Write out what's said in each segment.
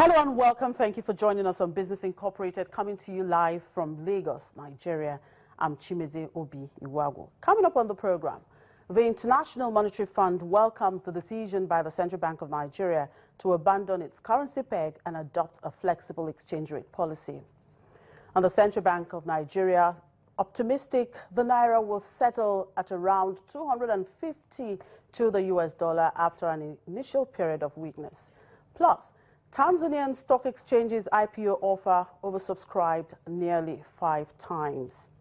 Hello and welcome. Thank you for joining us on Business Incorporated, coming to you live from Lagos, Nigeria. I'm Chimeze Obi Iwago. Coming up on the program, the International Monetary Fund welcomes the decision by the Central Bank of Nigeria to abandon its currency peg and adopt a flexible exchange rate policy. And the Central Bank of Nigeria optimistic the naira will settle at around 250 to the US dollar after an initial period of weakness. Plus, Tanzanian stock exchange's IPO offer oversubscribed nearly 5 times.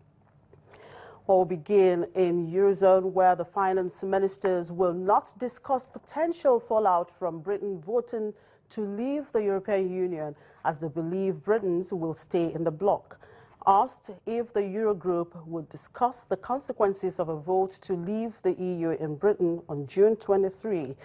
We'll begin in Eurozone, where the finance ministers will not discuss potential fallout from Britain voting to leave the European Union, as they believe Britons will stay in the bloc. Asked if the Eurogroup would discuss the consequences of a vote to leave the EU in Britain on June 23,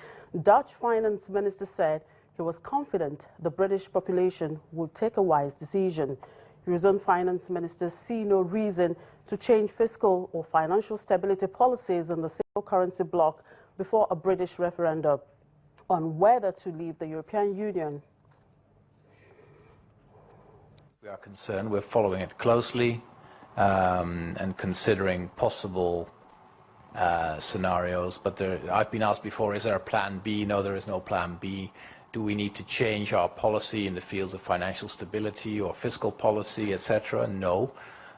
Dutch finance minister said he was confident the British population would take a wise decision. Eurozone finance ministers see no reason to change fiscal or financial stability policies in the single currency bloc before a British referendum on whether to leave the European Union. We are concerned. We're following it closely and considering possible scenarios. But I've been asked before, is there a plan B? No, there is no plan B. Do we need to change our policy in the fields of financial stability or fiscal policy, etc.? No.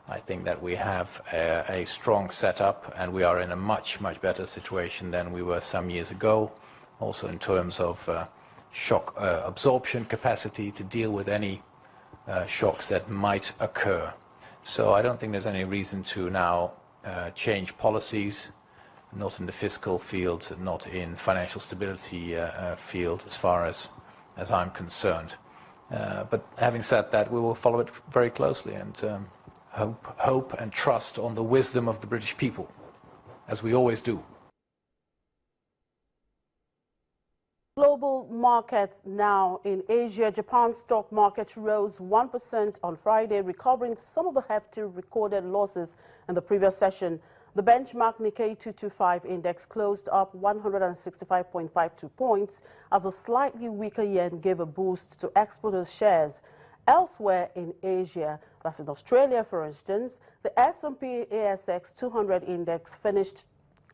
I think that we have a strong setup, and we are in a much better situation than we were some years ago, also in terms of shock absorption capacity to deal with any shocks that might occur. So I don't think there's any reason to now change policies, not in the fiscal field, not in financial stability field, as far as I'm concerned. But having said that, we will follow it very closely and hope and trust on the wisdom of the British people, as we always do. Global markets now in Asia. Japan's stock market rose 1% on Friday, recovering some of the hefty recorded losses in the previous session. The benchmark Nikkei 225 index closed up 165.52 points as a slightly weaker yen gave a boost to exporters' shares. Elsewhere in Asia, that's in Australia for instance, the S&P ASX 200 index finished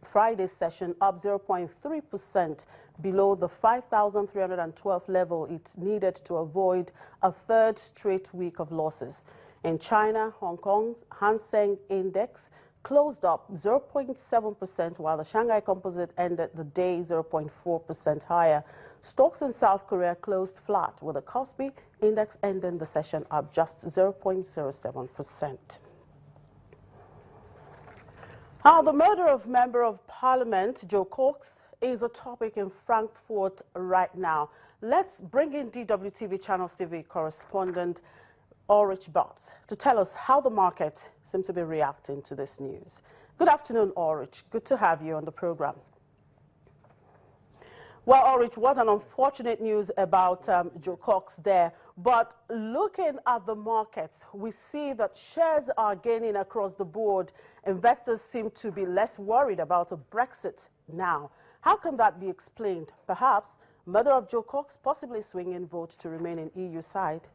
Friday's session up 0.3% below the 5,312 level it needed to avoid a third straight week of losses. In China, Hong Kong's Hang Seng index closed up 0.7%, while the Shanghai Composite ended the day 0.4% higher. Stocks in South Korea closed flat, with the Kospi index ending the session up just 0.07%. Now, the murder of Member of Parliament Jo Cox is a topic in Frankfurt right now. Let's bring in DWTV Channels TV correspondent Ulrich Botts to tell us how the market seems to be reacting to this news. Good afternoon, Ulrich. Good to have you on the program. Well, Ulrich, what an unfortunate news about Jo Cox there. But looking at the markets, we see that shares are gaining across the board. Investors seem to be less worried about a Brexit now. How can that be explained? Perhaps mother of Jo Cox possibly swinging vote to remain in EU side.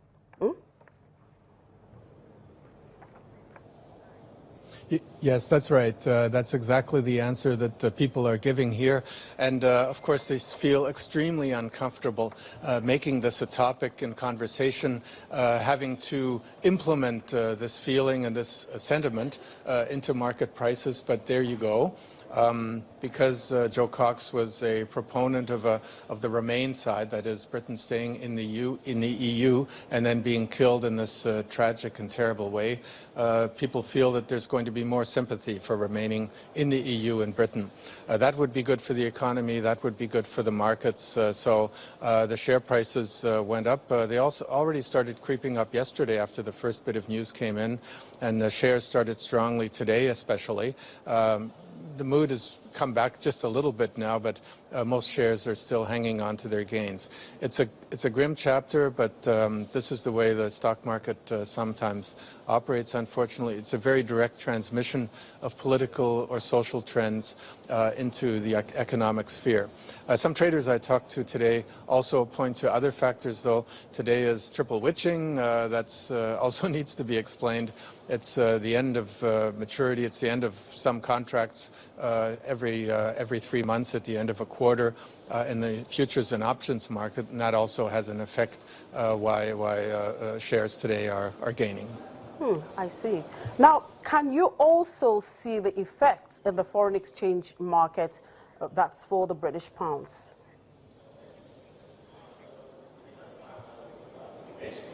Yes, that's right. That's exactly the answer that people are giving here. And of course, they feel extremely uncomfortable making this a topic in conversation, having to implement this feeling and this sentiment into market prices. But there you go. Because Jo Cox was a proponent of the Remain side, that is, Britain staying in the EU and then being killed in this tragic and terrible way, people feel that there's going to be more sympathy for remaining in the EU and Britain. That would be good for the economy. That would be good for the markets. So the share prices went up. They also already started creeping up yesterday after the first bit of news came in, and the shares started strongly today, especially. The mood is come back just a little bit now, but most shares are still hanging on to their gains. It's a grim chapter, but this is the way the stock market sometimes operates, unfortunately. It's a very direct transmission of political or social trends into the economic sphere. Some traders I talked to today also point to other factors, though. Today is triple witching. That's also needs to be explained. It's the end of maturity. It's the end of some contracts every 3 months at the end of a quarter in the futures and options market, and that also has an effect why shares today are gaining. I see. Now, can you also see the effects in the foreign exchange market that's for the British pounds?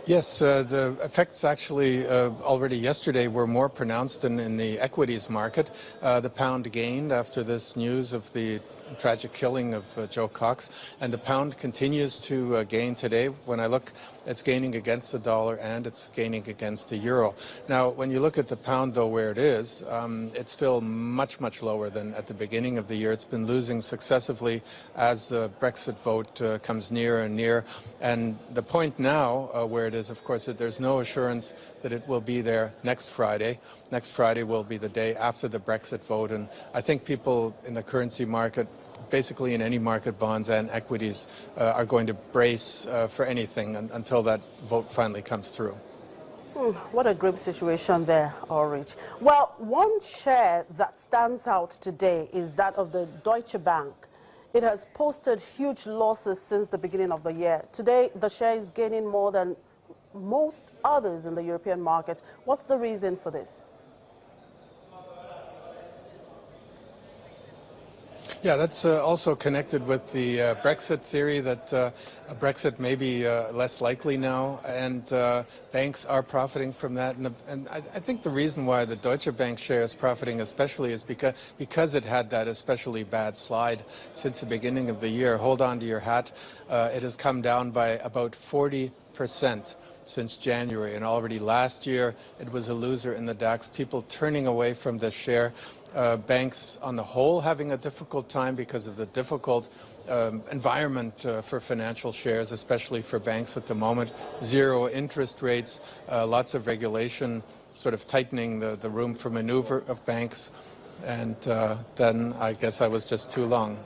Yes, the effects actually already yesterday were more pronounced than in the equities market. The pound gained after this news of the tragic killing of Joe Cox, and the pound continues to gain today. When I look, it's gaining against the dollar and it's gaining against the euro. Now, when you look at the pound, though, where it is, it's still much, much lower than at the beginning of the year. It's been losing successively as the Brexit vote comes nearer and nearer. And the point now where it is, of course, that there's no assurance that it will be there next Friday. Next Friday will be the day after the Brexit vote, and I think people in the currency market, basically in any market, bonds and equities, are going to brace for anything until that vote finally comes through. What a grim situation there, Ulrich. Well, one share that stands out today is that of the Deutsche Bank. It has posted huge losses since the beginning of the year. Today, the share is gaining more than most others in the European market. What's the reason for this? Yeah, that's also connected with the Brexit theory that Brexit may be less likely now, and banks are profiting from that. And I think the reason why the Deutsche Bank share is profiting especially is because it had that especially bad slide since the beginning of the year. Hold on to your hat. It has come down by about 40% since January, and already last year it was a loser in the DAX, people turning away from this share. Banks on the whole having a difficult time because of the difficult environment for financial shares, especially for banks at the moment. Zero interest rates, lots of regulation, sort of tightening the room for maneuver of banks. And then I guess I was just too long.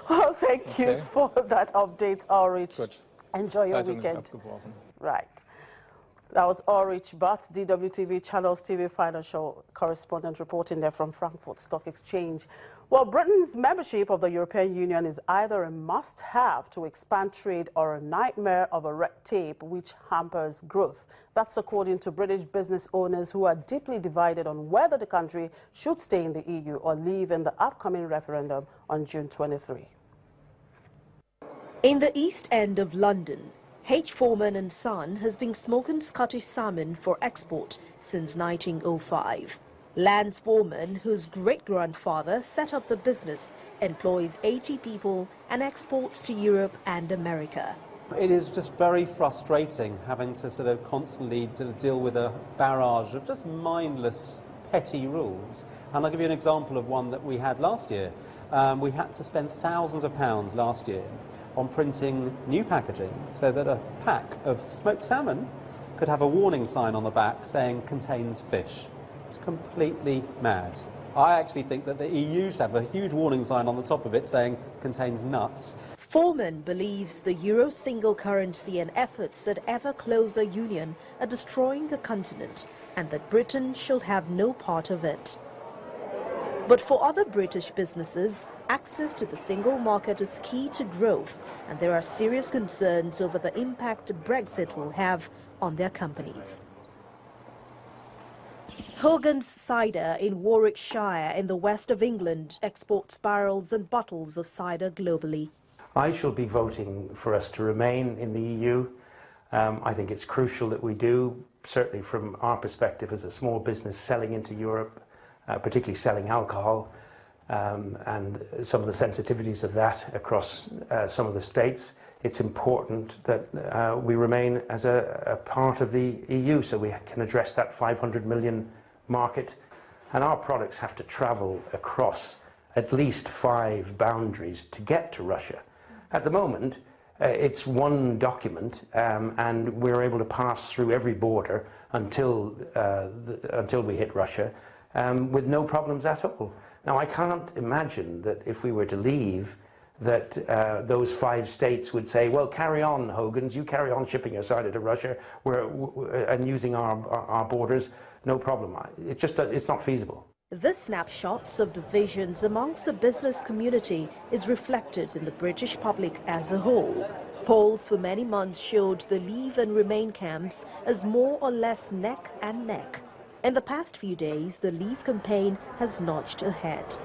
Well, thank you for that update, Ulrich. Good. Enjoy your weekend. Right. That was Ulrich Butt, DWTV Channels TV financial correspondent, reporting there from Frankfurt Stock Exchange. Well, Britain's membership of the European Union is either a must-have to expand trade or a nightmare of a red tape which hampers growth. That's according to British business owners who are deeply divided on whether the country should stay in the EU or leave in the upcoming referendum on June 23. In the East End of London, H. Foreman & Son has been smoking Scottish salmon for export since 1905. Lance Foreman, whose great-grandfather set up the business, employs 80 people and exports to Europe and America. It is just very frustrating having to sort of constantly deal with a barrage of just mindless, petty rules. And I'll give you an example of one that we had last year. We had to spend thousands of pounds last year on printing new packaging so that a pack of smoked salmon could have a warning sign on the back saying contains fish. It's completely mad. I actually think that the EU should have a huge warning sign on the top of it saying contains nuts. Foreman believes the euro single currency and efforts at ever closer union are destroying the continent and that Britain should have no part of it. But for other British businesses, access to the single market is key to growth, and there are serious concerns over the impact Brexit will have on their companies. Hogan's Cider in Warwickshire in the west of England exports barrels and bottles of cider globally. I shall be voting for us to remain in the EU. I think it's crucial that we do, certainly from our perspective as a small business selling into Europe, particularly selling alcohol, and some of the sensitivities of that across some of the states. It's important that we remain as a part of the EU so we can address that 500 million market and our products have to travel across at least 5 boundaries to get to Russia. At the moment, it's one document, and we're able to pass through every border until we hit Russia with no problems at all. Now, I can't imagine that if we were to leave, that those 5 states would say, well, carry on, Hogans, you carry on shipping your cider to Russia and using our borders, no problem. It's not feasible. This snapshots of divisions amongst the business community is reflected in the British public as a whole. Polls for many months showed the leave and remain camps as more or less neck and neck. In the past few days, the leave campaign has notched ahead.